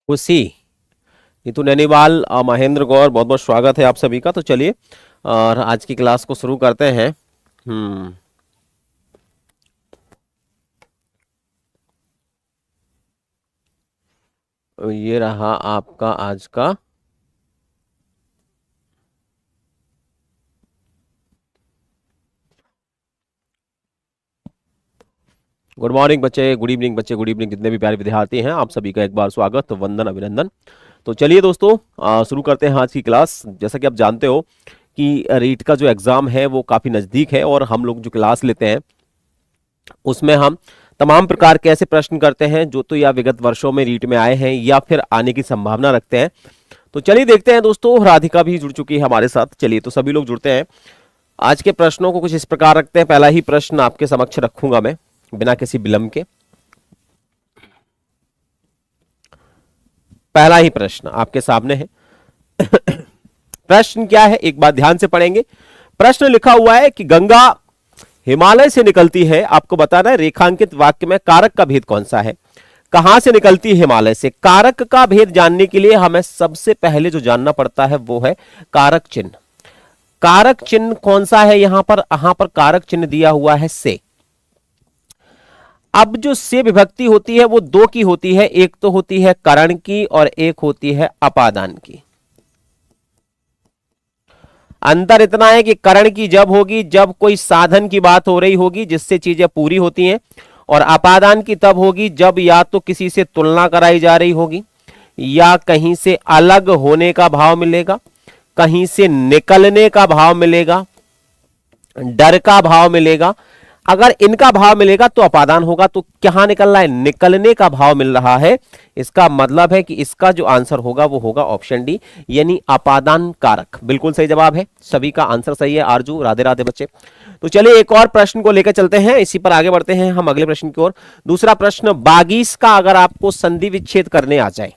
खुशी। नीतू नैनीवाल, महेंद्र गौर, बहुत बहुत स्वागत है आप सभी का। तो चलिए और आज की क्लास को शुरू करते हैं। हम्म ये रहा आपका आज का। गुड मॉर्निंग बच्चे, गुड इवनिंग बच्चे, गुड इवनिंग जितने भी प्यारे विद्यार्थी हैं, आप सभी का एक बार स्वागत, वंदन, अभिनंदन। तो चलिए दोस्तों, शुरू करते हैं आज की क्लास। जैसा कि आप जानते हो कि रीट का जो एग्जाम है वो काफी नजदीक है, और हम लोग जो क्लास लेते हैं उसमें हम तमाम प्रकार के ऐसे प्रश्न करते हैं जो तो या विगत वर्षों में रीट में आए हैं या फिर आने की संभावना रखते हैं। तो चलिए देखते हैं दोस्तों, राधिका भी जुड़ चुकी है हमारे साथ। चलिए तो सभी लोग जुड़ते हैं। आज के प्रश्नों को कुछ इस प्रकार रखते हैं। पहला ही प्रश्न आपके समक्ष रखूंगा मैं बिना किसी विलंब के। पहला ही प्रश्न आपके सामने है। प्रश्न क्या है, एक बात ध्यान से पढ़ेंगे। प्रश्न लिखा हुआ है कि गंगा हिमालय से निकलती है। आपको बताना है रेखांकित वाक्य में कारक का भेद कौन सा है। कहां से निकलती है? हिमालय से। कारक का भेद जानने के लिए हमें सबसे पहले जो जानना पड़ता है वो है कारक चिन्ह। कारक चिन्ह कौन सा है? यहां पर कारक चिन्ह दिया हुआ है से। अब जो से विभक्ति होती है वो दो की होती है, एक तो होती है करण की और एक होती है अपादान की। अंतर इतना है कि करण की जब होगी जब कोई साधन की बात हो रही होगी जिससे चीजें पूरी होती हैं, और अपादान की तब होगी जब या तो किसी से तुलना कराई जा रही होगी, या कहीं से अलग होने का भाव मिलेगा, कहीं से निकलने का भाव मिलेगा, डर का भाव मिलेगा। अगर इनका भाव मिलेगा तो अपादान होगा। तो क्या निकल रहा है? निकलने का भाव मिल रहा है। इसका मतलब है कि इसका जो आंसर होगा वो होगा ऑप्शन डी, यानी अपादान कारक। बिल्कुल सही जवाब है, सभी का आंसर सही है। आरजू, राधे राधे बच्चे। तो चलिए एक और प्रश्न को लेकर चलते हैं, इसी पर आगे बढ़ते हैं हम अगले प्रश्न की ओर। दूसरा प्रश्न, बागीस का अगर आपको संधि विच्छेद करने आ जाए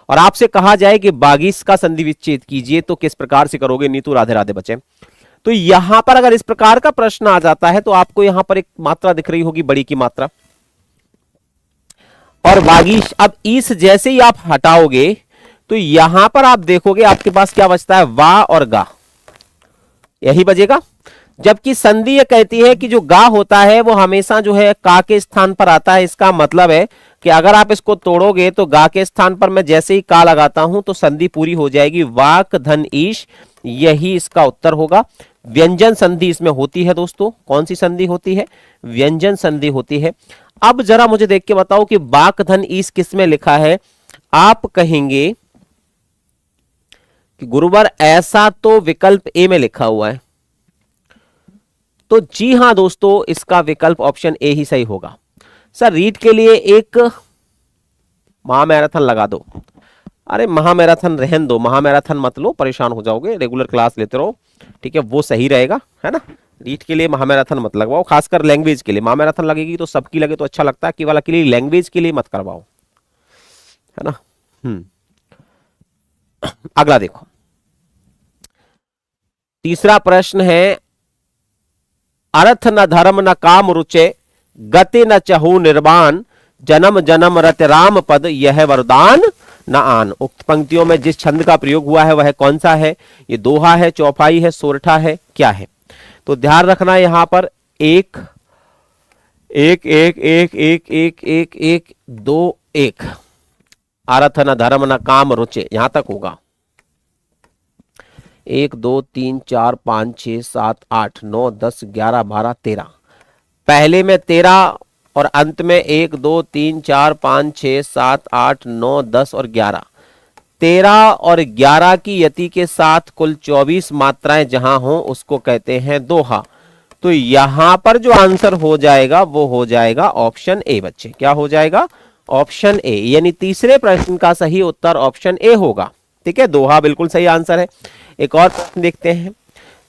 और आपसे कहा जाए कि बागीस का संधि विच्छेद कीजिए, तो किस प्रकार से करोगे? नीतू, राधे राधे बच्चे। तो यहां पर अगर इस प्रकार का प्रश्न आ जाता है तो आपको यहां पर एक मात्रा दिख रही होगी, बड़ी की मात्रा, और बागीश। अब इस जैसे ही आप हटाओगे तो यहां पर आप देखोगे आपके पास क्या बचता है? वा और गा, यही बचेगा। जबकि संधि ये कहती है कि जो गा होता है वो हमेशा जो है का के स्थान पर आता है। इसका मतलब है कि अगर आप इसको तोड़ोगे तो गा के स्थान पर मैं जैसे ही का लगाता हूं तो संधि पूरी हो जाएगी। वाक धन ईश, यही इसका उत्तर होगा। व्यंजन संधि इसमें होती है दोस्तों। कौन सी संधि होती है? व्यंजन संधि होती है। अब जरा मुझे देख के बताओ कि बाक धन ईश किस में लिखा है। आप कहेंगे कि गुरुवर ऐसा तो विकल्प ए में लिखा हुआ है। तो जी हां दोस्तों, इसका विकल्प ऑप्शन ए ही सही होगा। सर रीट के लिए एक महामैराथन लगा दो। अरे महामैराथन रहन दो, महामैराथन मत लो, परेशान हो जाओगे। रेगुलर क्लास लेते रहो, ठीक है, वो सही रहेगा, है ना। रीट के लिए महामैराथन मत लगवाओ, खासकर लैंग्वेज के लिए। महामैराथन लगेगी तो सबकी लगे तो अच्छा लगता है, केवल अकेले लैंग्वेज के लिए मत करवाओ, है ना। अगला देखो, तीसरा प्रश्न है, अर्थ न धर्म न काम रुचे, गति न चहु निर्वाण, जन्म जन्म रत राम पद, यह वरदान न आन। उक्त पंक्तियों में जिस छंद का प्रयोग हुआ है वह कौन सा है? ये दोहा है, चौपाई है, सोरठा है, क्या है? तो ध्यान रखना यहां पर एक एक एक एक एक एक एक एक दो एक, अर्थ न धर्म न काम रुचे, यहां तक होगा। 1 2 3 4 5 6 7 8 9 10 11 12 13, पहले में 13 और अंत में 1 2 3 4 5 6 7 8 9 10 और 11। 13 और 11 की यति के साथ कुल 24 मात्राएं जहां हो उसको कहते हैं दोहा। तो यहां पर जो आंसर हो जाएगा वो हो जाएगा ऑप्शन ए बच्चे। क्या हो जाएगा? ऑप्शन ए, यानी तीसरे प्रश्न का सही उत्तर ऑप्शन ए होगा। ठीक है, दोहा बिल्कुल सही आंसर है। एक और प्रश्न देखते हैं।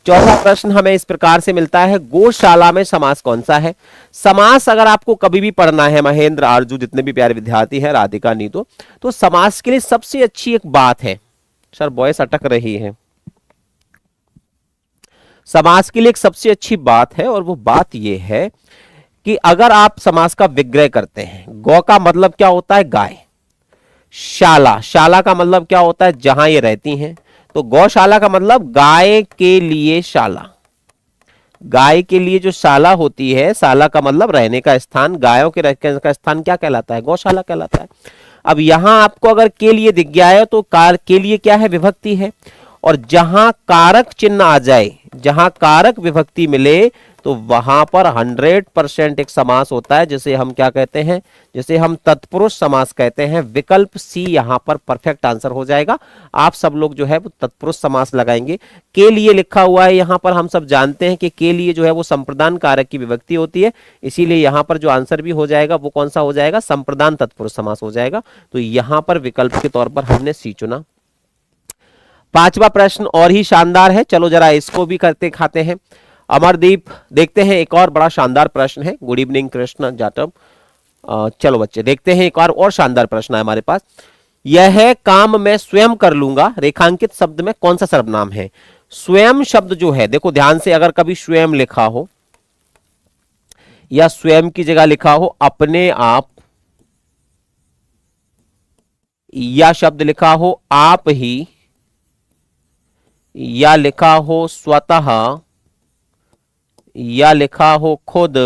चौथा प्रश्न हमें इस प्रकार से मिलता है, गौशाला में समास कौन सा है? समास अगर आपको कभी भी पढ़ना है, महेंद्र, आरजू, जितने भी प्यारे विद्यार्थी हैं, राधिका, नीतू, तो समास के लिए सबसे अच्छी एक बात है। सर वॉइस अटक रही है। समास के लिए एक सबसे अच्छी बात है, और वो बात यह है कि अगर आप समास का विग्रह करते हैं, गौ का मतलब क्या होता है? गाय। शाला, शाला का मतलब क्या होता है, जहां ये रहती हैं। तो गौशाला का मतलब गाय के लिए शाला, गाय के लिए जो शाला होती है, शाला का मतलब रहने का स्थान, गायों के रहने का स्थान क्या कहलाता है, गौशाला कहलाता है। अब यहां आपको अगर के लिए दिख गया है तो कार के लिए क्या है, विभक्ति है। और जहां कारक चिन्ह आ जाए, जहां कारक विभक्ति मिले, तो वहां पर 100% एक समास होता है, जिसे हम क्या कहते हैं, जिसे हम तत्पुरुष समास कहते हैं। विकल्प सी यहां पर परफेक्ट आंसर हो जाएगा। आप सब लोग जो है वो तत्पुरुष समास लगाएंगे। के लिए लिखा हुआ है यहां पर, हम सब जानते हैं कि के लिए जो है वो संप्रदान कारक की विभक्ति होती है, इसीलिए यहां पर जो आंसर भी हो जाएगा वो कौन सा हो जाएगा, संप्रदान तत्पुरुष समास हो जाएगा। तो यहां पर विकल्प के तौर पर हमने सी चुना। पांचवा प्रश्न और ही शानदार है, चलो जरा इसको भी करते खाते हैं। अमरदीप, देखते हैं एक और बड़ा शानदार प्रश्न है। Good evening Krishna Jatav. चलो बच्चे देखते हैं, एक और शानदार प्रश्न है हमारे पास। यह काम मैं स्वयं कर लूंगा, रेखांकित शब्द में कौन सा सर्वनाम है। स्वयं शब्द जो है, देखो ध्यान से, अगर कभी स्वयं लिखा हो या स्वयं की जगह लिखा हो अपने आप, या शब्द लिखा हो आप ही, या लिखा हो स्वतः, या लिखा हो खुद,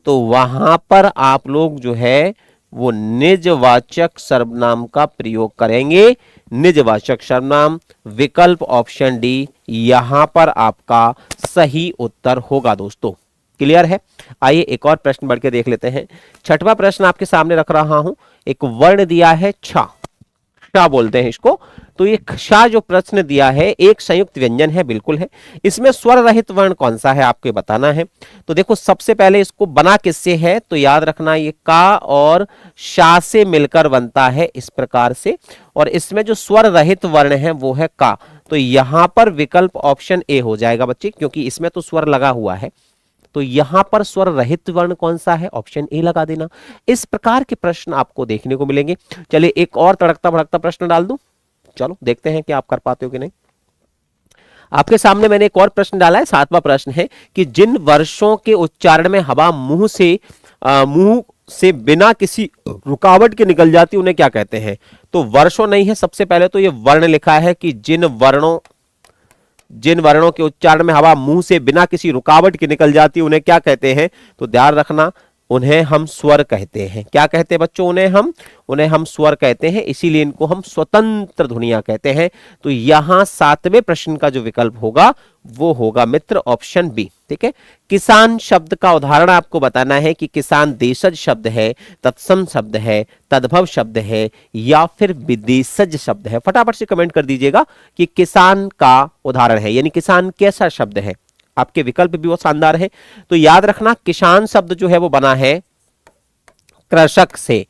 तो वहां पर आप लोग जो है वो निजवाचक सर्वनाम का प्रयोग करेंगे। निजवाचक सर्वनाम, विकल्प ऑप्शन डी यहां पर आपका सही उत्तर होगा दोस्तों। क्लियर है। आइए एक और प्रश्न बढ़ के देख लेते हैं। छठवां प्रश्न आपके सामने रख रहा हूं। एक वर्ण दिया है छा, क्षा बोलते हैं इसको। तो ये क्षा जो प्रश्न दिया है एक संयुक्त व्यंजन है, बिल्कुल है। इसमें स्वर रहित वर्ण कौन सा है आपको बताना है। तो देखो सबसे पहले इसको बना किससे है, तो याद रखना ये का और शा से मिलकर बनता है इस प्रकार से। और इसमें जो स्वर रहित वर्ण है वो है का। तो यहां पर विकल्प ऑप्शन ए हो जाएगा बच्चे, क्योंकि इसमें तो स्वर लगा हुआ है। तो यहां पर स्वर रहित वर्ण कौन सा है, ऑप्शन ए लगा देना। इस प्रकार के प्रश्न आपको देखने को मिलेंगे। चलिए एक और तड़कता भड़कता प्रश्न डाल दूं, चलो देखते हैं कि आप कर पाते हो कि नहीं। आपके सामने मैंने एक और प्रश्न डाला है, सातवां प्रश्न है कि जिन वर्षों के उच्चारण में हवा मुंह से बिना किसी रुकावट के निकल जाती उन्हें क्या कहते हैं। तो वर्षों नहीं है, सबसे पहले तो ये वर्ण लिखा है कि जिन वर्णों के उच्चारण में हवा मुंह से बिना किसी रुकावट के निकल जाती उन्हें क्या कहते हैं। तो ध्यान रखना, उन्हें हम स्वर कहते हैं। क्या कहते हैं बच्चों, उन्हें हम स्वर कहते हैं, इसीलिए इनको हम स्वतंत्र ध्वनियां कहते हैं। तो यहां सातवें प्रश्न का जो विकल्प होगा वो होगा मित्र ऑप्शन बी। ठीक है। किसान शब्द का उदाहरण आपको बताना है कि किसान देशज शब्द है, तत्सम शब्द है, तद्भव शब्द है, या फिर विदेशज शब्द है। फटाफट से कमेंट कर दीजिएगा कि किसान का उदाहरण है, यानी किसान कैसा शब्द है। आपके विकल्प भी वो शानदार है। तो याद रखना किसान शब्द जो है वो बना है कृषक से।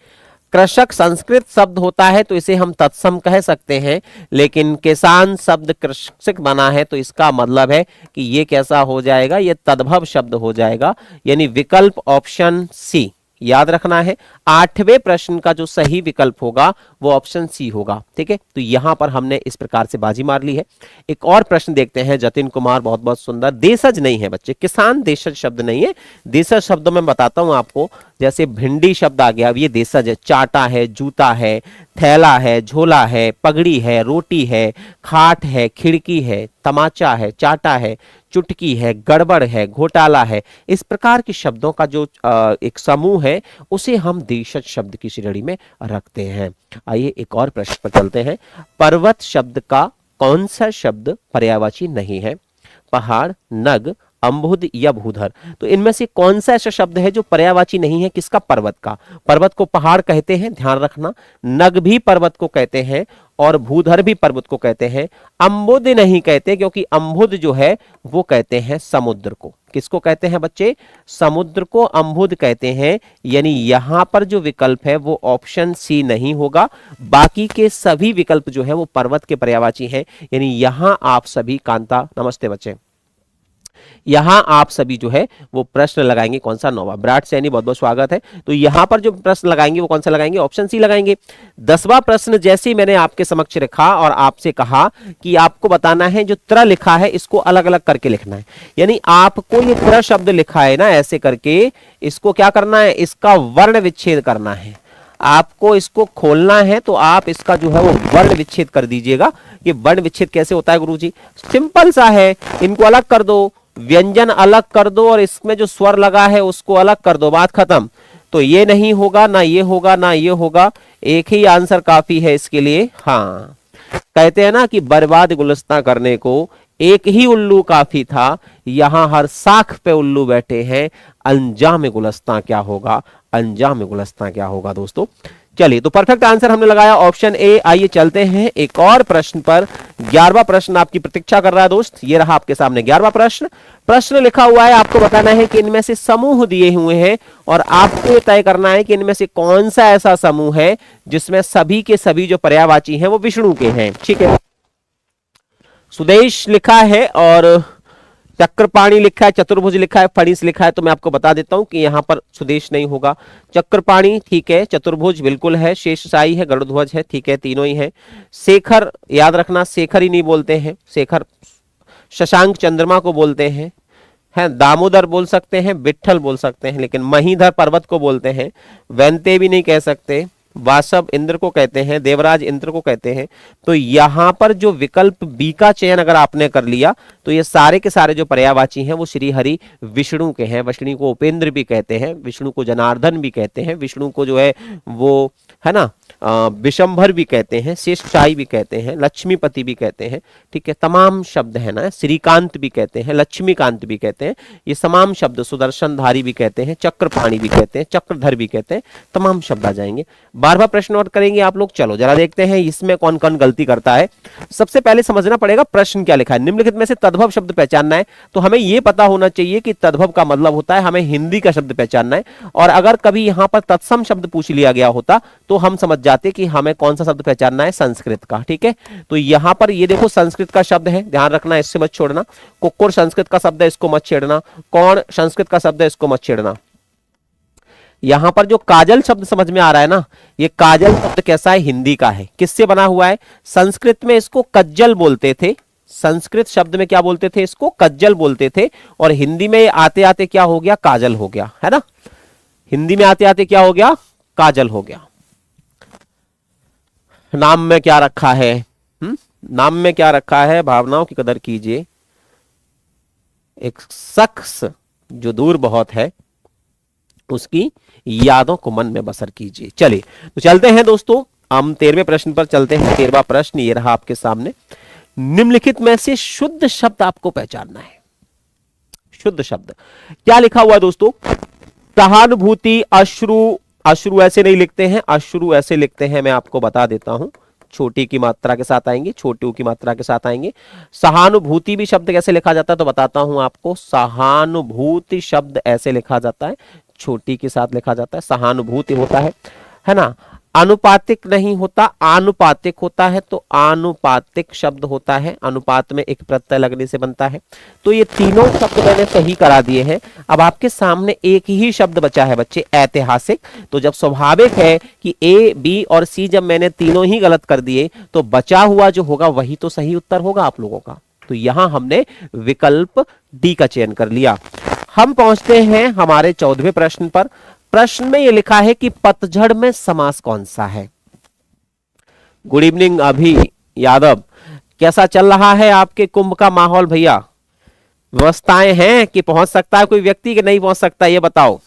कृषक संस्कृत शब्द होता है तो इसे हम तत्सम कह सकते हैं, लेकिन किसान शब्द कृषक बना है तो इसका मतलब है कि ये कैसा हो जाएगा, ये तद्भव शब्द हो जाएगा, यानी विकल्प ऑप्शन सी याद रखना है। आठवें प्रश्न का जो सही विकल्प होगा वो ऑप्शन सी होगा। ठीक है। तो यहां पर हमने इस प्रकार से बाजी मार ली है। एक और प्रश्न देखते हैं, जतिन कुमार, बहुत बहुत सुंदर। देशज नहीं है बच्चे, किसान देशज शब्द नहीं है। देशज शब्दों में बताता हूं आपको, जैसे भिंडी शब्द आ गया, अब ये देशज है। चाटा है, जूता है, थैला है, झोला है, पगड़ी है, रोटी है, खाट है, खिड़की है, तमाचा है, चाटा है, चुटकी है, गड़बड़ है, घोटाला है। इस प्रकार के शब्दों का जो एक समूह है उसे हम देशज शब्द की श्रेणी में रखते हैं। आइए एक और प्रश्न पर चलते हैं। पर्वत शब्द का कौन सा शब्द पर्यायवाची नहीं है। पहाड़, नग, अम्बुद या भूधर। तो इनमें से कौन सा ऐसा शब्द है जो पर्यायवाची नहीं है, किसका, पर्वत का। पर्वत को पहाड़ कहते हैं, ध्यान रखना। नग भी पर्वत को कहते हैं और भूधर भी पर्वत को कहते हैं। अम्बुद नहीं कहते, क्योंकि अम्बुद जो है वो कहते हैं समुद्र को। किसको कहते हैं बच्चे, समुद्र को अम्बुद कहते हैं। यानी यहां पर जो विकल्प है वो ऑप्शन सी नहीं होगा। बाकी के सभी विकल्प जो है वो पर्वत के पर्यायवाची हैं। यानी यहां आप सभी, कांता नमस्ते बच्चे, यहां आप सभी जो है वो प्रश्न लगाएंगे कौन सा, नौवां। विराट सैनी बहुत बहुत स्वागत है। तो यहां पर जो प्रश्न लगाएंगे वो कौन सा लगाएंगे, ऑप्शन सी लगाएंगे। 10वां प्रश्न जैसे मैंने आपके समक्ष रखा और आपसे कहा कि आपको बताना है जो त्र लिखा है इसको अलग अलग करके लिखना है। यानी आपको ये त्र शब्द लिखा है ना ऐसे करके, इसको क्या करना है, इसका वर्ण विच्छेद करना है। आपको इसको खोलना है तो आप इसका जो है वो वर्ण विच्छेद कर दीजिएगा। ये वर्ण विच्छेद कैसे होता है गुरुजी? सिंपल सा है, इनको अलग कर दो, व्यंजन अलग कर दो और इसमें जो स्वर लगा है उसको अलग कर दो, बात खत्म। तो ये नहीं होगा, ना ये होगा, ना ये होगा, एक ही आंसर काफी है इसके लिए। हाँ, कहते हैं ना कि बर्बाद गुलस्ता करने को एक ही उल्लू काफी था, यहां हर साख पे उल्लू बैठे हैं, अंजाम गुलस्ता क्या होगा? अंजाम गुलस्ता क्या होगा दोस्तों? चलिए, तो परफेक्ट आंसर हमने लगाया ऑप्शन ए। आइए चलते हैं एक और प्रश्न पर। 11वां प्रश्न आपकी प्रतीक्षा कर रहा है दोस्त, ये रहा आपके सामने 11वां प्रश्न। प्रश्न लिखा हुआ है, आपको बताना है कि इनमें से समूह दिए हुए हैं और आपको तय करना है कि इनमें से कौन सा ऐसा समूह है जिसमें सभी के सभी जो पर्यायवाची हैं वो विष्णु के हैं। ठीक है, सुदेश लिखा है और चक्रपाणी लिखा है, चतुर्भुज लिखा है, फणीस लिखा है। तो मैं आपको बता देता हूं कि यहां पर सुदेश नहीं होगा। चक्रपाणी ठीक है, चतुर्भुज बिल्कुल है, शेषशाही है, गरुड़ध्वज है, ठीक है, तीनों ही है। शेखर याद रखना, शेखर ही नहीं बोलते हैं, शेखर शशांक चंद्रमा को बोलते हैं, है दामोदर बोल सकते हैं, विट्ठल बोल सकते हैं, लेकिन महीधर पर्वत को बोलते हैं। वैनते भी नहीं कह सकते, वासव इंद्र को कहते हैं, देवराज इंद्र को कहते हैं। तो यहां पर जो विकल्प बी का चयन अगर आपने कर लिया तो ये सारे के सारे जो पर्यायवाची हैं वो श्री हरि विष्णु के हैं। विष्णु को उपेंद्र भी कहते हैं, विष्णु को जनार्दन भी कहते हैं, विष्णु को जो है वो है ना विशंभर भी कहते हैं, शेषशाही भी कहते हैं, लक्ष्मीपति भी कहते हैं। ठीक है, तमाम शब्द है ना, श्रीकांत भी कहते हैं, लक्ष्मीकांत भी कहते हैं, ये तमाम शब्द, सुदर्शनधारी भी कहते हैं, चक्रपाणी भी कहते हैं, चक्रधर भी कहते हैं, तमाम शब्द आ जाएंगे। 12वां प्रश्न नोट करेंगे आप लोग। चलो जरा देखते हैं इसमें कौन कौन गलती करता है। सबसे पहले समझना पड़ेगा प्रश्न क्या लिखा है। निम्नलिखित में से तद्भव शब्द पहचानना है, तो हमें यह पता होना चाहिए कि तद्भव का मतलब होता है हमें हिंदी का शब्द पहचानना है। और अगर कभी यहां पर तत्सम शब्द पूछ लिया गया होता तो हम समझ जाते कि हमें कौन सा शब्द पहचानना है, संस्कृत का। ठीक है, तो यहां पर ये देखो संस्कृत का शब्द है, ध्यान रखना, इससे मत छोड़ना। कुक्कुर संस्कृत का शब्द है, इसको मत छेड़ना। कौन संस्कृत का शब्द है, इसको मत छेड़ना। यहां पर जो काजल शब्द समझ में आ रहा है ना, ये काजल शब्द कैसा है, हिंदी का है। किससे बना हुआ है? संस्कृत में इसको कज्जल बोलते थे, संस्कृत शब्द में क्या बोलते थे, इसको कज्जल बोलते थे। और हिंदी में आते आते क्या हो गया, काजल हो गया, है ना। हिंदी में आते आते क्या हो गया, काजल हो गया। नाम में क्या रखा है, नाम में क्या रखा है, भावनाओं की कदर कीजिए। एक शख्स जो दूर बहुत है उसकी यादों को मन में बसर कीजिए। चलिए तो चलते हैं दोस्तों, हम 13वें प्रश्न पर चलते हैं। 13वां प्रश्न ये रहा आपके सामने। निम्नलिखित में से शुद्ध शब्द आपको पहचानना है। शुद्ध शब्द क्या लिखा हुआ है दोस्तों? सहानुभूति, अश्रु, अश्रु ऐसे नहीं लिखते हैं, अश्रु ऐसे लिखते हैं, मैं आपको बता देता हूं। छोटी की मात्रा के साथ आएंगे, छोटी की मात्रा के साथ आएंगे। सहानुभूति भी शब्द कैसे लिखा जाता है तो बताता हूं आपको। सहानुभूति शब्द ऐसे लिखा जाता है, छोटी के साथ लिखा जाता है, सहानुभूति होता है ना। अनुपातिक नहीं होता, आनुपातिक होता है, तो आनुपातिक शब्द होता है, अनुपात में एक प्रत्यय लगने से बनता है। तो ये तीनों शब्द मैंने सही करा दिए हैं। अब आपके सामने एक ही शब्द बचा है बच्चे, ऐतिहासिक। तो जब स्वाभाविक है कि ए, बी और सी जब मैंने तीनों ही गलत कर दिए तो बचा हुआ जो होगा वही तो सही उत्तर होगा आप लोगों का। तो यहां हमने विकल्प डी का चयन कर लिया। हम पहुंचते हैं हमारे 14वें प्रश्न पर। प्रश्न में यह लिखा है कि पतझड़ में समास कौन सा है। गुड इवनिंग अभी यादव, कैसा चल रहा है आपके कुंभ का माहौल भैया? व्यवस्थाएं हैं कि पहुंच सकता है कोई व्यक्ति कि नहीं पहुंच सकता, ये बताओ।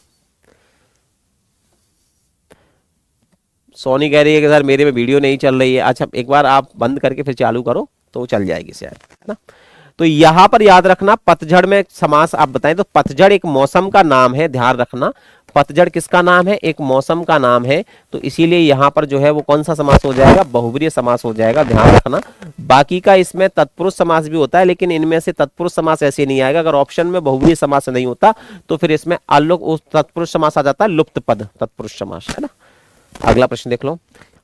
सोनी कह रही है कि सर मेरे में वीडियो नहीं चल रही है। अच्छा एक बार आप बंद करके फिर चालू करो तो चल जाएगी शायद, है ना। तो यहां पर याद रखना पतझड़ में समास आप बताएं तो पतझड़ एक मौसम का नाम है, ध्यान रखना। पतझड़ किसका नाम है? एक मौसम का नाम है। तो इसीलिए यहां पर जो है वो कौन सा समास हो जाएगा? बहुब्रीहि समास हो जाएगा, ध्यान रखना। बाकी का इसमें तत्पुरुष समास भी होता है, लेकिन इनमें से तत्पुरुष समास ऐसे नहीं आएगा। अगर ऑप्शन में बहुब्रीहि समास नहीं होता तो फिर इसमें तत्पुरुष समास आ जाता है, लुप्त पद तत्पुरुष समास, है ना। अगला प्रश्न देख लो।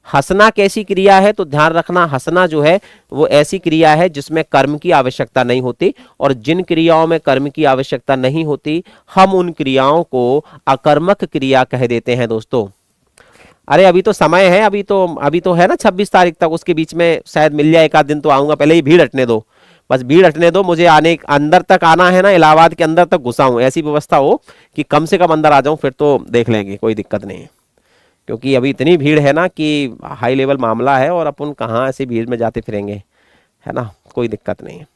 हंसना कैसी क्रिया है? तो ध्यान रखना हंसना जो है वो ऐसी क्रिया है जिसमें कर्म की आवश्यकता नहीं होती, और जिन क्रियाओं में कर्म की आवश्यकता नहीं होती हम उन क्रियाओं को अकर्मक क्रिया कह देते हैं दोस्तों। अरे अभी तो समय है, अभी तो है ना 26 तारीख तक, उसके बीच में शायद मिल जाए, एक आध दिन तो आऊंगा। पहले ही भीड़ हटने दो, बस भीड़ हटने दो, मुझे आने अंदर तक आना है ना, इलाहाबाद के अंदर तक घुसा हूं, ऐसी व्यवस्था हो कि कम से कम अंदर आ जाऊं, फिर तो देख लेंगे, कोई दिक्कत नहीं है। क्योंकि अभी इतनी भीड़ है ना कि हाई लेवल मामला है और अपन कहाँ ऐसे भीड़ में जाते फिरेंगे, है ना, कोई दिक्कत नहीं है।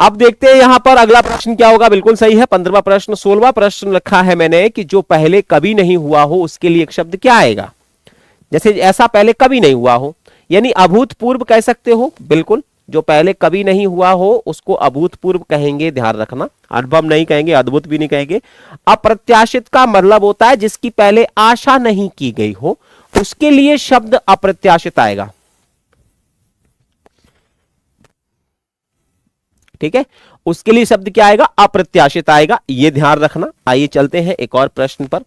अब देखते हैं यहां पर अगला प्रश्न क्या होगा। बिल्कुल सही है, 15वां प्रश्न। 16वां प्रश्न रखा है मैंने कि जो पहले कभी नहीं हुआ हो उसके लिए एक शब्द क्या आएगा। जैसे ऐसा पहले कभी नहीं हुआ हो, यानी अभूतपूर्व कह सकते हो। बिल्कुल, जो पहले कभी नहीं हुआ हो उसको अभूतपूर्व कहेंगे, ध्यान रखना। अनुभव नहीं कहेंगे, अद्भुत भी नहीं कहेंगे। अप्रत्याशित का मतलब होता है जिसकी पहले आशा नहीं की गई हो, उसके लिए शब्द अप्रत्याशित आएगा। ठीक है, उसके लिए शब्द क्या आएगा, अप्रत्याशित आएगा, ये ध्यान रखना। आइए चलते हैं एक और प्रश्न पर।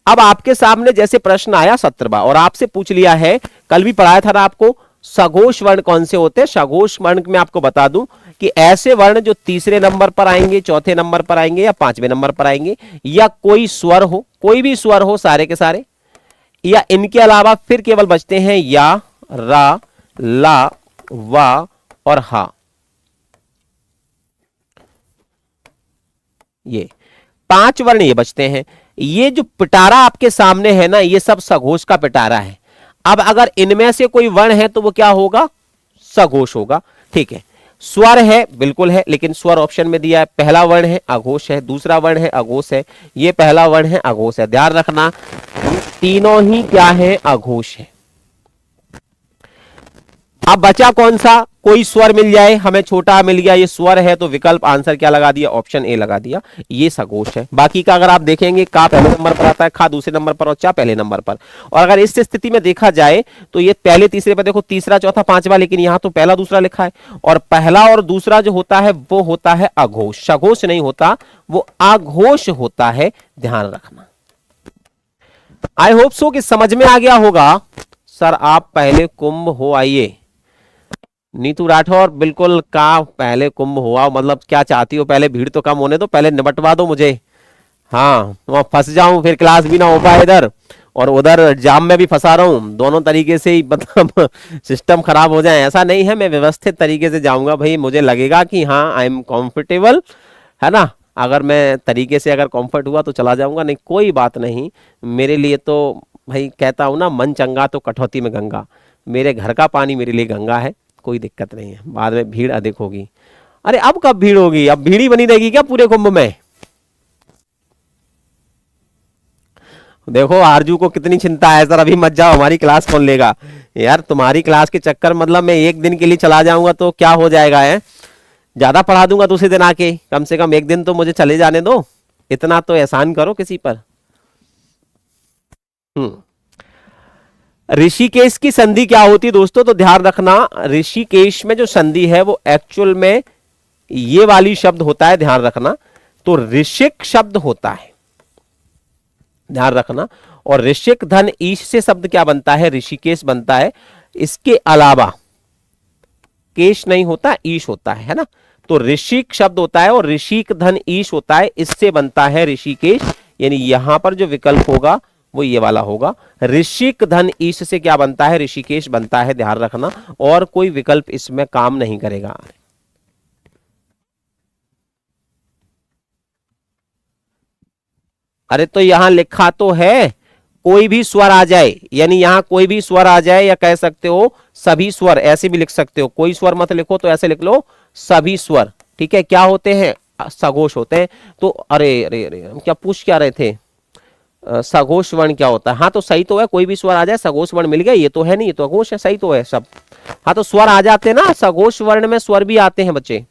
अब आपके सामने जैसे प्रश्न आया 17वां, और आपसे पूछ लिया है, कल भी पढ़ाया था ना आपको, सघोष वर्ण कौन से होते हैं। सघोष वर्ण में आपको बता दूं कि ऐसे वर्ण जो तीसरे नंबर पर आएंगे, चौथे नंबर पर आएंगे या पांचवें नंबर पर आएंगे, या कोई स्वर हो, कोई भी स्वर हो सारे के सारे, या इनके अलावा फिर केवल बचते हैं या, रा, ला, वा और हा। ये 5 वर्ण ये बचते हैं। ये जो पिटारा आपके सामने है ना, ये सब सघोष का पिटारा है। अब अगर इनमें से कोई वर्ण है तो वो क्या होगा, सघोष होगा। ठीक है, स्वर है, बिल्कुल है, लेकिन स्वर ऑप्शन में दिया है। पहला वर्ण है अघोष है, दूसरा वर्ण है अघोष है, ये पहला वर्ण है अघोष है। ध्यान रखना, तीनों ही क्या है, अघोष है। अब बचा कौन सा, कोई स्वर मिल जाए हमें, छोटा मिल गया, ये स्वर है, तो विकल्प आंसर क्या लगा दिया, ऑप्शन ए लगा दिया, ये सघोष है। बाकी का अगर आप देखेंगे, का पहले नंबर पर आता है, खा दूसरे नंबर पर और चा पहले नंबर पर। और अगर इस स्थिति में देखा जाए तो ये पहले तीसरे पर देखो, तीसरा चौथा पांचवा, लेकिन यहां तो पहला दूसरा लिखा है, और पहला और दूसरा जो होता है वो होता है अघोष, सघोष नहीं होता, वो अघोष होता है। ध्यान रखना। आई होप सो कि समझ में आ गया होगा। सर आप पहले कुंभ हो आइए। नीतू राठौर, बिल्कुल, का पहले कुंभ हुआ मतलब क्या चाहती हो, पहले भीड़ तो कम होने दो, पहले निपटवा दो मुझे। हाँ, वहां फंस जाऊं, फिर क्लास भी ना हो पाए इधर, और उधर जाम में भी फंसा रहा हूं, दोनों तरीके से ही मतलब सिस्टम खराब हो जाए, ऐसा नहीं है। मैं व्यवस्थित तरीके से जाऊंगा भाई, मुझे लगेगा कि हाँ आई एम कंफर्टेबल, है ना। अगर मैं तरीके से अगर कंफर्ट हुआ तो चला जाऊंगा, नहीं कोई बात नहीं। मेरे लिए तो भाई कहता हूं ना, मन चंगा तो कटौती में गंगा। मेरे घर का पानी मेरे लिए गंगा है, कोई दिक्कत नहीं है। बाद में भीड़ अधिक होगी। अरे अब कब भीड़ होगी, अब भीड़ ही बनी रहेगी क्या पूरे कुंभ में। देखो आरजू को कितनी चिंता है, सर अभी मत जाओ, हमारी क्लास कौन लेगा। यार तुम्हारी क्लास के चक्कर मतलब मैं एक दिन के लिए चला जाऊंगा तो क्या हो जाएगा, है ज्यादा पढ़ा दूंगा दूसरे दिन आके, कम से कम एक दिन तो मुझे चले जाने दो, इतना तो एहसान करो किसी पर। ऋषिकेश की संधि क्या होती है दोस्तों, तो ध्यान रखना, ऋषिकेश में जो संधि है वो एक्चुअल में ये वाली शब्द होता है, ध्यान रखना। तो ऋषिक शब्द होता है, ध्यान रखना। और ऋषिक धन ईश से शब्द क्या बनता है, ऋषिकेश बनता है। इसके अलावा केश नहीं होता, ईश होता है ना। तो ऋषिक शब्द होता है और ऋषिक धन ईश होता है, इससे बनता है ऋषिकेश। यानी यहां पर जो विकल्प होगा वो ये वाला होगा। ऋषिक धन ईश से क्या बनता है, ऋषिकेश बनता है, ध्यान रखना। और कोई विकल्प इसमें काम नहीं करेगा। अरे तो यहां लिखा तो है कोई भी स्वर आ जाए, यानी यहां कोई भी स्वर आ जाए, या कह सकते हो सभी स्वर, ऐसे भी लिख सकते हो। कोई स्वर मत लिखो तो ऐसे लिख लो सभी स्वर। ठीक है, क्या होते हैं, सघोष होते हैं। तो अरे अरे अरे हम क्या पूछ क्या रहे थे, सघोष वर्ण क्या होता है। हाँ तो सही तो है, कोई भी स्वर आ जाए, सघोष वर्ण मिल गया, ये तो है नहीं, ये तो अघोष है, सही तो है सब। हाँ तो स्वर आ जाते हैं ना, सघोष वर्ण में स्वर भी आते हैं बच्चे।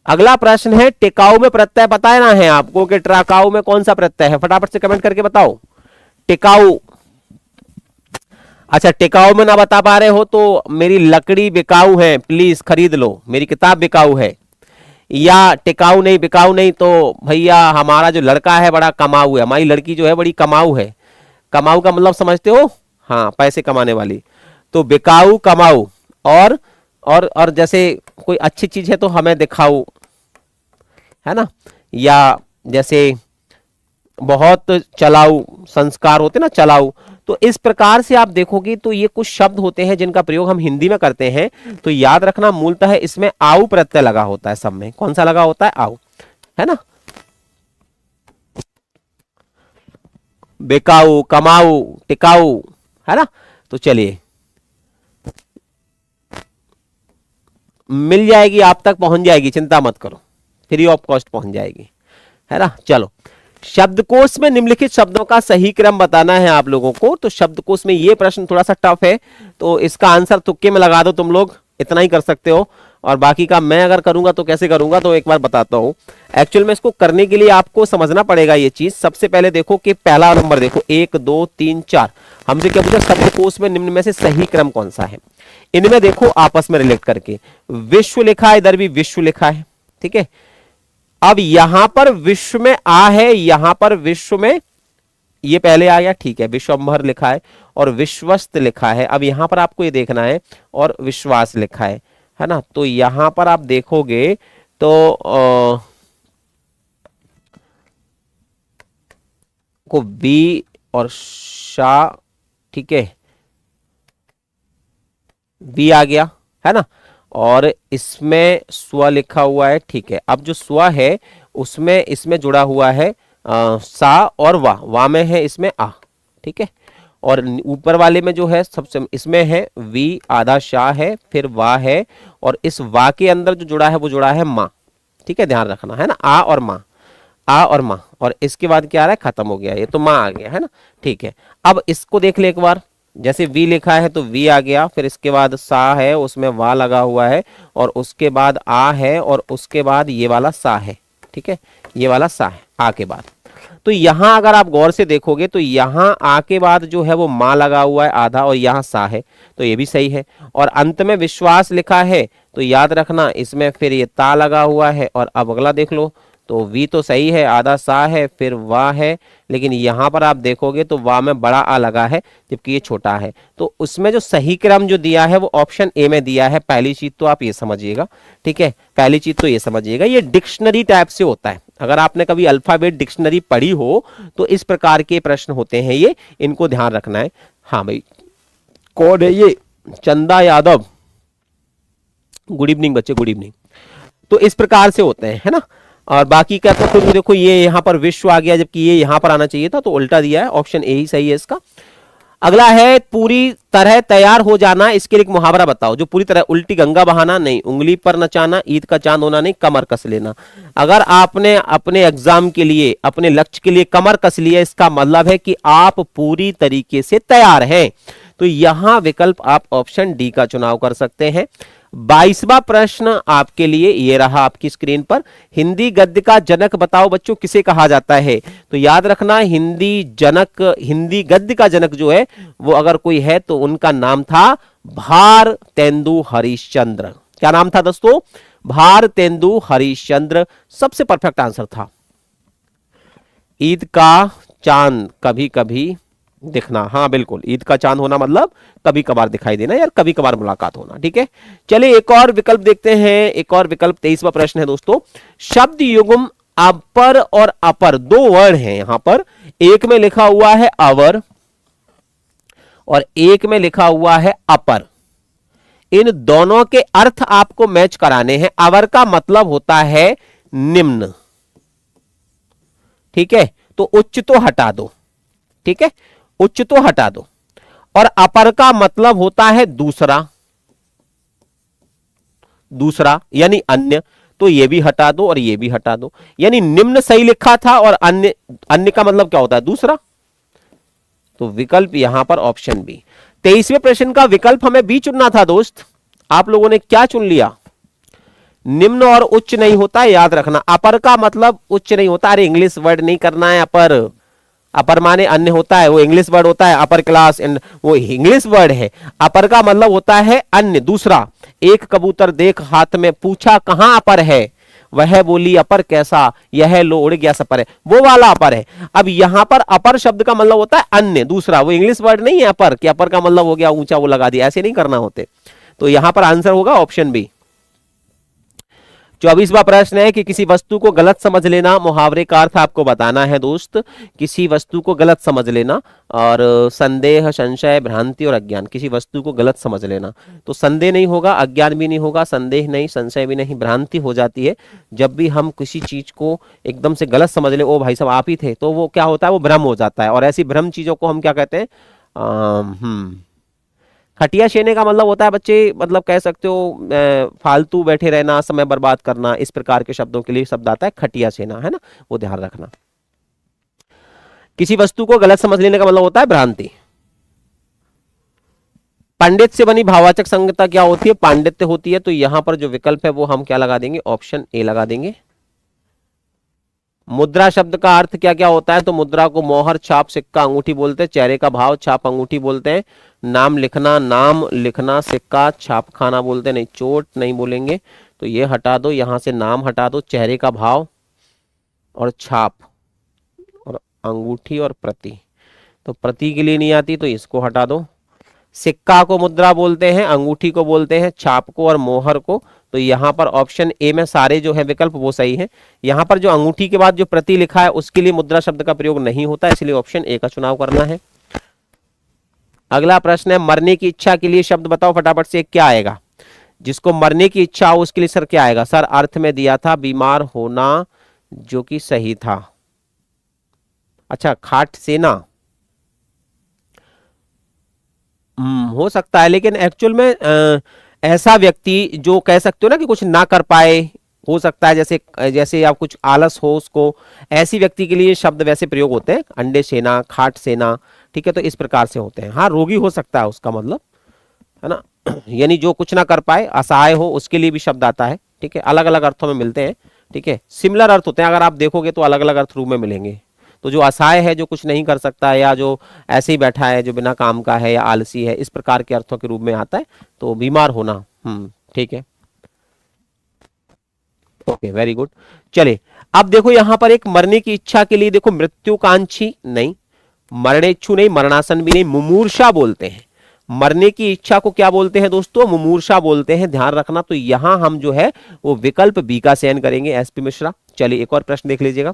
अगला प्रश्न है, टिकाऊ में प्रत्यय बताना है आपको कि ट्राकाऊ में कौन सा प्रत्यय है, फटाफट से कमेंट करके बताओ। टिकाऊ, अच्छा टिकाऊ में ना बता पा रहे हो तो मेरी लकड़ी बिकाऊ है, प्लीज खरीद लो, मेरी किताब बिकाऊ है। या टिकाऊ नहीं, बिकाऊ नहीं, तो भैया हमारा जो लड़का है बड़ा कमाऊ है, हमारी लड़की जो है बड़ी कमाऊ है। कमाऊ का मतलब समझते हो, हाँ पैसे कमाने वाली। तो बिकाऊ, कमाऊ। और जैसे कोई अच्छी चीज है तो हमें दिखाऊ, है ना। या जैसे बहुत चलाऊ, संस्कार होते ना चलाऊ। तो इस प्रकार से आप देखोगे तो ये कुछ शब्द होते हैं जिनका प्रयोग हम हिंदी में करते हैं। तो याद रखना मूलतः इसमें आऊ प्रत्यय लगा होता है, सब में कौन सा लगा होता है, आऊ, है ना। बिकाऊ, कमाऊ, टिकाऊ, है ना। तो चलिए, मिल जाएगी, आप तक पहुंच जाएगी, चिंता मत करो, फ्री ऑफ कॉस्ट पहुंच जाएगी, है ना। चलो, शब्दकोश में निम्नलिखित शब्दों का सही क्रम बताना है आप लोगों को। तो शब्दकोश में ये प्रश्न थोड़ा सा टफ है, तो इसका आंसर तुक्के में लगा दो तुम लोग, इतना ही कर सकते हो। और बाकी का मैं अगर करूंगा तो कैसे करूंगा, तो एक बार बताता हूं। एक्चुअल में इसको करने के लिए आपको समझना पड़ेगा ये चीज। सबसे पहले देखो कि पहला नंबर देखो, 1 2 3 4, हमसे क्या पूछा, शब्दकोश में निम्न में से सही क्रम कौन सा है। इनमें देखो आपस में रिलेट करके, विश्व लिखा है, इधर भी विश्व लिखा है, ठीक है। अब यहां पर विश्व में आ है, यहां पर विश्व में ये पहले आ गया, ठीक है। विश्वंभर लिखा है और विश्वस्त लिखा है। अब यहां पर आपको ये देखना है, और विश्वास लिखा है ना। तो यहां पर आप देखोगे तो को बी और शा, ठीक है, बी आ गया, है ना। और इसमें स्व लिखा हुआ है, ठीक है। अब जो स्व है उसमें इसमें जुड़ा हुआ है सा और वा में है इसमें आ, ठीक है। और ऊपर वाले में जो है सबसे इसमें है वी, आधा शाह है, फिर वा है, और इस वा के अंदर जो जुड़ा है वो जुड़ा है माँ, ठीक है, ध्यान रखना, है ना। आ और माँ, आ और माँ, और इसके बाद क्या आ रहा है, खत्म हो गया, ये तो माँ आ गया, है ना, ठीक है। अब इसको देख ले एक बार, जैसे वी लिखा है तो वी आ गया, फिर इसके बाद सा है, उसमें वा लगा हुआ है, और उसके बाद आ है, और उसके बाद ये वाला सा है, ठीक है, ये वाला सा है आ के बाद। तो यहां अगर आप गौर से देखोगे तो यहां आ के बाद जो है वो माँ लगा हुआ है आधा, और यहां सा है, तो ये भी सही है। और अंत में विश्वास लिखा है, तो याद रखना इसमें फिर ये ता लगा हुआ है। और अब अगला देख लो, तो वी तो सही है, आधा सा है, फिर वाह है, लेकिन यहां पर आप देखोगे तो वाह में बड़ा आ लगा है, जबकि ये छोटा है। तो उसमें जो सही क्रम जो दिया है वो ऑप्शन ए में दिया है। पहली चीज तो आप ये समझिएगा, ठीक है, पहली चीज तो ये समझिएगा, ये डिक्शनरी टाइप से होता है। अगर आपने कभी अल्फाबेट डिक्शनरी पढ़ी हो तो इस प्रकार के प्रश्न होते हैं, ये इनको ध्यान रखना है। हाँ भाई, कौन है ये, चंदा यादव, गुड इवनिंग बच्चे, गुड इवनिंग। तो इस प्रकार से होते हैं, है ना। और बाकी क्या, तो फिर देखो ये यहां पर विश्व आ गया, जबकि ये यहां पर आना चाहिए था, तो उल्टा दिया है, ऑप्शन ए ही सही है इसका। अगला है, पूरी तरह तैयार हो जाना, इसके लिए एक मुहावरा बताओ। जो पूरी तरह, उल्टी गंगा बहाना नहीं, उंगली पर नचाना, ईद का चांद होना नहीं, कमर कस लेना। अगर आपने अपने एग्जाम के लिए, अपने लक्ष्य के लिए कमर कस लिया, इसका मतलब है कि आप पूरी तरीके से तैयार हैं। तो यहां विकल्प आप ऑप्शन डी का चुनाव कर सकते हैं। 22वां प्रश्न आपके लिए ये रहा आपकी स्क्रीन पर, हिंदी गद्य का जनक बताओ बच्चों किसे कहा जाता है। तो याद रखना, हिंदी गद्य का जनक जो है वो अगर कोई है तो उनका नाम था भारतेंदु हरिश्चंद्र। क्या नाम था दोस्तों, भारतेंदु हरिश्चंद्र, सबसे परफेक्ट आंसर था। ईद का चांद कभी कभी दिखना, हाँ बिल्कुल, ईद का चांद होना मतलब कभी कभार दिखाई देना, यार कभी कभार मुलाकात होना, ठीक है। चलिए एक और विकल्प देखते हैं, एक और विकल्प 23वां प्रश्न है दोस्तों। शब्द युग्म अपर और अपर, दो वर्ड हैं यहां पर, एक में लिखा हुआ है अवर और एक में लिखा हुआ है अपर। इन दोनों के अर्थ आपको मैच कराने हैं। अवर का मतलब होता है निम्न, ठीक है, तो उच्च तो हटा दो, ठीक है, उच्च तो हटा दो। और अपर का मतलब होता है दूसरा, दूसरा यानी अन्य, तो ये भी हटा दो और ये भी हटा दो। यानी निम्न सही लिखा था और अन्य, अन्य का मतलब क्या होता है, दूसरा। तो विकल्प यहां पर ऑप्शन बी। 23वें प्रश्न का विकल्प हमें बी चुनना था दोस्त, आप लोगों ने क्या चुन लिया, निम्न और उच्च नहीं होता, याद रखना। अपर का मतलब उच्च नहीं होता, अरे इंग्लिश वर्ड नहीं करना है। अपर, अपर माने अन्य होता है, वो इंग्लिश वर्ड होता है, अपर क्लास एंड वो इंग्लिश वर्ड है। अपर का मतलब होता है अन्य, दूसरा। एक कबूतर देख हाथ में, पूछा कहां अपर है, वह बोली अपर कैसा, यह लो उड़ गया सपर है, वो वाला अपर है। अब यहां पर अपर शब्द का मतलब होता है अन्य, दूसरा, वो इंग्लिश वर्ड नहीं है अपर कि अपर का मतलब हो गया ऊंचा, वो लगा दिया, ऐसे नहीं करना होते। तो यहां पर आंसर होगा ऑप्शन बी। 24वां प्रश्न है कि किसी वस्तु को गलत समझ लेना, मुहावरे का अर्थ आपको बताना है दोस्त। किसी वस्तु को गलत समझ लेना, और संदेह, संशय, भ्रांति और अज्ञान, किसी वस्तु को गलत समझ लेना। तो संदेह नहीं होगा, अज्ञान भी नहीं होगा, संदेह नहीं, संशय भी नहीं, भ्रांति हो जाती है जब भी हम किसी चीज को एकदम से गलत समझ ले, ओ भाई साहब आप ही थे, तो वो क्या होता है, वो भ्रम हो जाता है। और ऐसी भ्रम चीजों को हम क्या कहते हैं, खटिया छेने का मतलब होता है बच्चे, मतलब कह सकते हो फालतू बैठे रहना, समय बर्बाद करना, इस प्रकार के शब्दों के लिए शब्द आता है खटिया छेना, है ना, वो ध्यान रखना। किसी वस्तु को गलत समझ लेने का मतलब होता है भ्रांति। पंडित से बनी भाववाचक संज्ञा क्या होती है, पांडित्य होती है। तो यहां पर जो विकल्प है वो हम क्या लगा देंगे, ऑप्शन ए लगा देंगे। मुद्रा शब्द का अर्थ क्या क्या होता है, तो मुद्रा को मोहर, छाप, सिक्का, अंगूठी बोलते हैं। चेहरे का भाव, छाप, अंगूठी बोलते हैं। नाम लिखना, सिक्का, छाप खाना बोलते हैं। नहीं, चोट नहीं बोलेंगे, तो ये हटा दो, यहां से नाम हटा दो, चेहरे का भाव और छाप और अंगूठी और प्रति, तो प्रति के लिए नहीं आती, तो इसको हटा दो। सिक्का को मुद्रा बोलते हैं, अंगूठी को बोलते हैं, छाप को और मोहर को। तो यहां पर ऑप्शन ए में सारे जो है विकल्प वो सही है। यहां पर जो अंगूठी के बाद जो प्रति लिखा है उसके लिए मुद्रा शब्द का प्रयोग नहीं होता, इसलिए ऑप्शन ए का चुनाव करना है। अगला प्रश्न है, मरने की इच्छा के लिए शब्द बताओ फटाफट से, क्या आएगा। जिसको मरने की इच्छा हो उसके लिए सर क्या आएगा, सर अर्थ में दिया था बीमार होना, जो कि सही था। अच्छा, खाट सेना हो सकता है, लेकिन एक्चुअल में ऐसा व्यक्ति जो कह सकते हो ना कि कुछ ना कर पाए, हो सकता है जैसे जैसे आप कुछ आलस हो उसको, ऐसी व्यक्ति के लिए शब्द वैसे प्रयोग होते हैं, अंडे सेना, खाट सेना, ठीक है, तो इस प्रकार से होते हैं। हाँ, रोगी हो सकता है उसका मतलब, है ना, यानी जो कुछ ना कर पाए, असहाय हो, उसके लिए भी शब्द आता है, ठीक है, अलग अलग अर्थों में मिलते हैं, ठीक है, सिमिलर अर्थ होते हैं, अगर आप देखोगे तो अलग अलग अर्थ रूप में मिलेंगे। तो जो असहाय है, जो कुछ नहीं कर सकता है, या जो ऐसे ही बैठा है, जो बिना काम का है या आलसी है, इस प्रकार के अर्थों के रूप में आता है। तो बीमार होना, ठीक है, ओके, वेरी गुड। चलिए अब देखो यहां पर एक मरने की इच्छा के लिए देखो, मृत्युकांक्षी नहीं, मरणेच्छु नहीं, मरणासन भी नहीं, मुमूर्षा बोलते हैं। मरने की इच्छा को क्या बोलते हैं दोस्तों, मुमूर्षा बोलते हैं, ध्यान रखना। तो यहां हम जो है वो विकल्प बी का चयन करेंगे, एसपी मिश्रा। चलिए एक और प्रश्न देख लीजिएगा।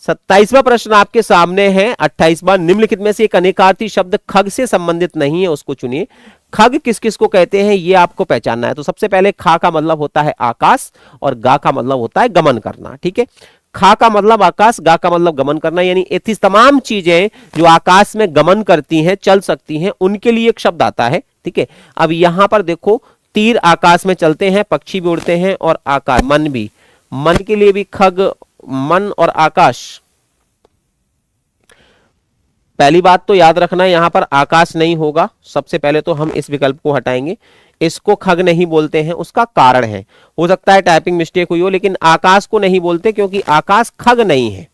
27वां प्रश्न आपके सामने है। 28वां, निम्नलिखित में से एक अनेकार्थी शब्द खग से संबंधित नहीं है, उसको चुनिए। खग किस किस को कहते हैं ये आपको पहचानना है। तो सबसे पहले खा का मतलब होता है आकाश, और गा का मतलब होता है गमन करना, ठीक है। खा का मतलब आकाश, गा का मतलब गमन करना, यानी ऐसी तमाम चीजें जो आकाश में गमन करती हैं, चल सकती हैं, उनके लिए एक शब्द आता है, ठीक है। अब यहां पर देखो, तीर आकाश में चलते हैं, पक्षी भी उड़ते हैं, और आकाश, मन भी, मन के लिए भी खग, मन और आकाश। पहली बात तो याद रखना, यहां पर आकाश नहीं होगा, सबसे पहले तो हम इस विकल्प को हटाएंगे। इसको खग नहीं बोलते हैं, उसका कारण है, हो सकता है टाइपिंग मिस्टेक हुई हो, लेकिन आकाश को नहीं बोलते क्योंकि आकाश खग नहीं है,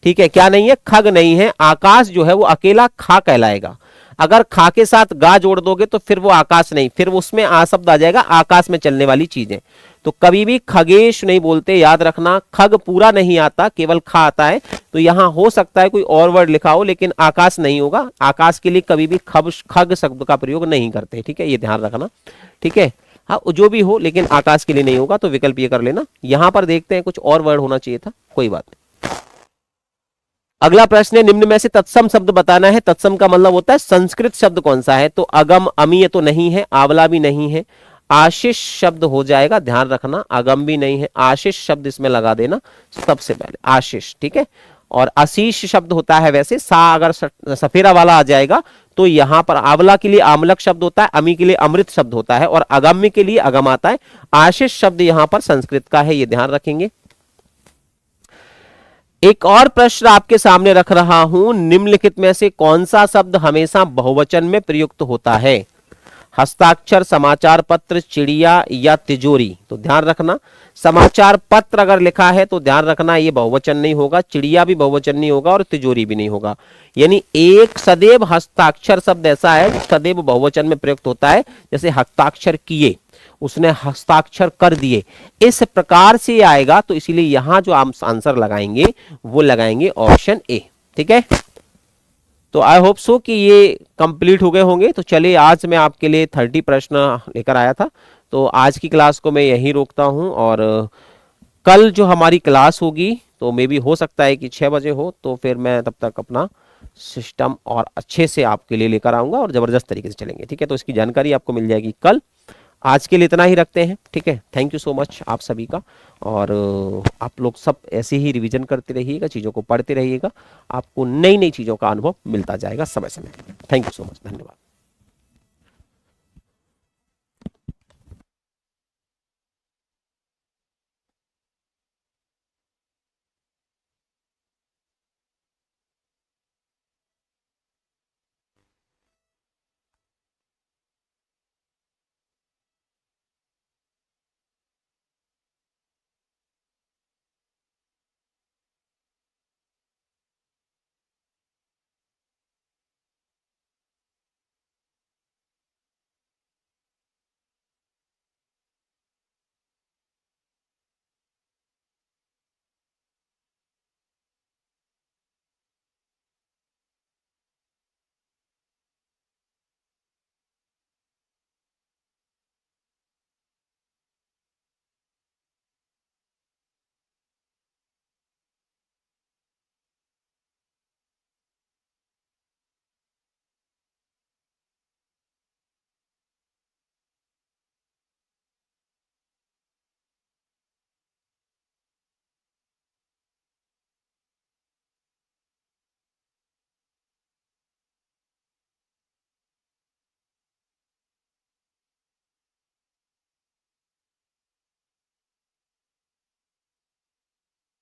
ठीक है, क्या नहीं है, खग नहीं है। आकाश जो है वो अकेला खा कहलाएगा। अगर खा के साथ गा जोड़ दोगे तो फिर वो आकाश नहीं, फिर उसमें आ शब्द आ जाएगा, आकाश में चलने वाली चीजें। तो कभी भी खगेश नहीं बोलते, याद रखना। खग पूरा नहीं आता, केवल खा आता है। तो यहां हो सकता है कोई और वर्ड लिखा हो, लेकिन आकाश नहीं होगा। आकाश के लिए कभी भी खग शब्द का प्रयोग नहीं करते, ठीक है, ये ध्यान रखना, ठीक है। हाँ, जो भी हो, लेकिन आकाश के लिए नहीं होगा, तो विकल्प ये कर लेना। यहां पर देखते हैं, कुछ और वर्ड होना चाहिए था, कोई बात नहीं। अगला प्रश्न है, निम्न में से तत्सम शब्द बताना है। तत्सम का मतलब होता है संस्कृत शब्द कौन सा है। तो अगम, अमीय तो नहीं है, आंवला भी नहीं है, आशीष शब्द हो जाएगा, ध्यान रखना। अगम भी नहीं है, आशीष शब्द इसमें लगा देना सबसे पहले, आशीष, ठीक है। और आशीष शब्द होता है वैसे, सा अगर सफेरा वाला आ जाएगा तो यहां पर आंवला के लिए आमलक शब्द होता है, अमी के लिए अमृत शब्द होता है, और अगम्य के लिए अगम आता है। आशीष शब्द यहां पर संस्कृत का है, ये ध्यान रखेंगे। एक और प्रश्न आपके सामने रख रहा हूं, निम्नलिखित में से कौन सा शब्द हमेशा बहुवचन में प्रयुक्त होता है। हस्ताक्षर, समाचार पत्र, चिड़िया या तिजोरी। तो ध्यान रखना, समाचार पत्र अगर लिखा है तो ध्यान रखना ये बहुवचन नहीं होगा, चिड़िया भी बहुवचन नहीं होगा, और तिजोरी भी नहीं होगा। यानी एक सदैव हस्ताक्षर शब्द ऐसा है सदैव बहुवचन में प्रयुक्त होता है, जैसे हस्ताक्षर किए, उसने हस्ताक्षर कर दिए, इस प्रकार से आएगा। तो इसीलिए यहां जो आप आंसर लगाएंगे वो लगाएंगे ऑप्शन ए, ठीक है। तो आई होप सो कि ये कंप्लीट हो गए होंगे। तो चलिए, आज मैं आपके लिए 30 प्रश्न लेकर आया था, तो आज की क्लास को मैं यहीं रोकता हूं, और कल जो हमारी क्लास होगी तो मे भी हो सकता है कि 6 बजे हो, तो फिर मैं तब तक अपना सिस्टम और अच्छे से आपके लिए लेकर आऊंगा और ज़बरदस्त तरीके से चलेंगे, ठीक है। तो इसकी जानकारी आपको मिल जाएगी कल। आज के लिए इतना ही रखते हैं, ठीक है। थैंक यू सो मच आप सभी का, और आप लोग सब ऐसे ही रिवीजन करते रहिएगा, चीज़ों को पढ़ते रहिएगा, आपको नई नई चीज़ों का अनुभव मिलता जाएगा समय समय। थैंक यू सो मच, धन्यवाद।